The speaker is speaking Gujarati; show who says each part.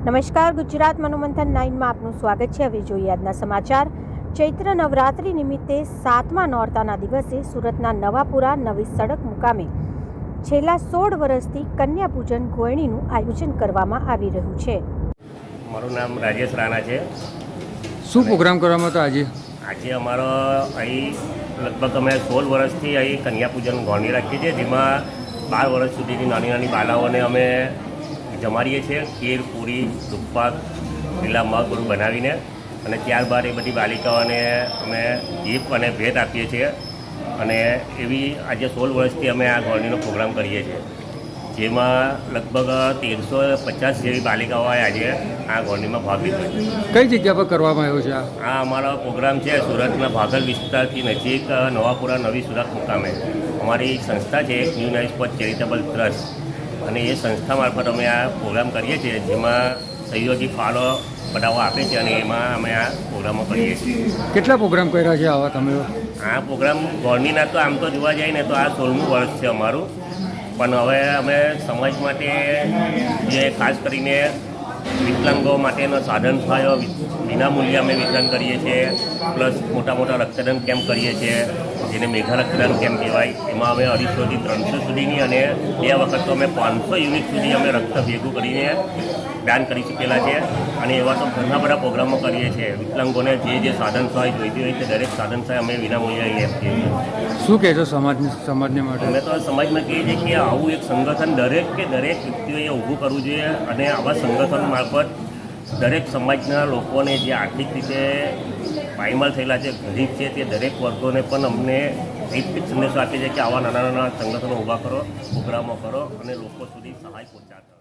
Speaker 1: નમસ્કાર, ગુજરાત મનોમંથન 9 માં આપનું સ્વાગત છે। હવે જોઈએ આજના સમાચાર। ચૈત્ર નવરાત્રિ નિમિત્તે 7મા નોરતાના દિવસે સુરતના નવાપુરા નવી સડક મુકામે છેલ્લા 16 વર્ષથી કન્યા પૂજન ગોળણીનું આયોજન કરવામાં આવી રહ્યું છે।
Speaker 2: મારું નામ રાજેશ રાણા છે।
Speaker 3: શું પ્રોગ્રામ કરવામાં હતો આજે?
Speaker 2: આજે અમારો અહીં લગભગ અમે 16 વર્ષથી અહીં કન્યા પૂજન ગોળણી રાખીએ છીએ, જેમાં 12 વર્ષ સુધીની નાની નાની બાલાઓને અમે જમાડીએ છીએ ખીર, પૂરી, દૂધપાક, લીલા મગ બધું બનાવીને, અને ત્યારબાદ એ બધી બાલિકાઓને અમે ગિફ્ટ અને ભેટ આપીએ છીએ। અને એવી આજે 16 વર્ષથી અમે આ ગોળણીનો પ્રોગ્રામ કરીએ છીએ, જેમાં લગભગ 1350 જેવી બાલિકાઓએ આજે આ ગોળણીમાં ભાગ લીધો છે।
Speaker 3: કઈ જગ્યા પર કરવામાં આવ્યો છે
Speaker 2: આ અમારો પ્રોગ્રામ છે સુરતના ભાગલ વિસ્તારથી નજીક નવાપુરા નવી સુરત મુકામે। અમારી સંસ્થા છે new nice for charitable trust, અને એ સંસ્થા મારફત અમે આ પ્રોગ્રામ કરીએ છીએ, જેમાં સહયોગી ફાળો બધાઓ આપે છે, અને એમાં અમે આ પ્રોગ્રામો કરીએ છીએ।
Speaker 3: કેટલા પ્રોગ્રામ કર્યા છે આવા તમે?
Speaker 2: આ પ્રોગ્રામ ગોળણીના તો આમ તો જોવા જાય ને તો આ 16મું વર્ષ છે અમારું, પણ હવે અમે સમાજ માટે જે ખાસ કરીને વિકલાંગો માટેનો સાધન સહાયો વિનામૂલ્યે અમે વિતરણ કરીએ છીએ, પ્લસ મોટા મોટા રક્તદાન કેમ્પ કરીએ છીએ, જેને મેઘા રક્તદાન કેમ્પ કહેવાય। એમાં અમે 250થી 300 સુધીની, અને 2 વખત તો અમે 500 યુનિટ સુધી અમે રક્ત ભેગું કરીને દાન કરી ચૂકેલા છે। અને એવા તો ઘણા બધા પ્રોગ્રામો કરીએ છીએ। વિકલાંગોને જે સાધન સહાય જોઈતી હોય તે દરેક સાધન સહાય અમે વિનામૂલ્યે અહીં આપીએ છીએ।
Speaker 3: શું કહેશો સમાજને માટે?
Speaker 2: અમે તો સમાજમાં કહીએ છીએ કે આવું એક સંગઠન દરેક વ્યક્તિઓએ ઊભું કરવું જોઈએ, અને આવા સંગઠન મારફત દરેક સમાજના લોકોને જે આર્થિક રીતે પાયમાલ થયેલા છે, ગરીબ છે, તે દરેક વર્ગોને પણ અમને એક સંદેશો આપીએ છીએ કે આવા નાના નાના સંગઠનો ઊભા કરો, પ્રોગ્રામો કરો, અને લોકો સુધી સહાય પહોંચાડો।